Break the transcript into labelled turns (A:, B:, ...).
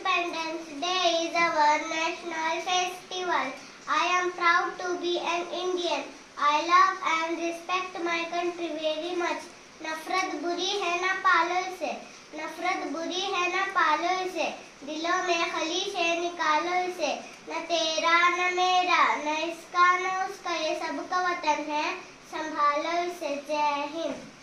A: Independence Day is our national festival. I am proud to be an Indian. I love and respect my country very much. नफरत बुरी है ना पालो इसे, नफरत बुरी है ना पालो इसे, दिलों में खलीज है निकालो इसे, न तेरा न मेरा न इसका न उसका, ये सबका वतन है, संभालो इसे। जय हिंद।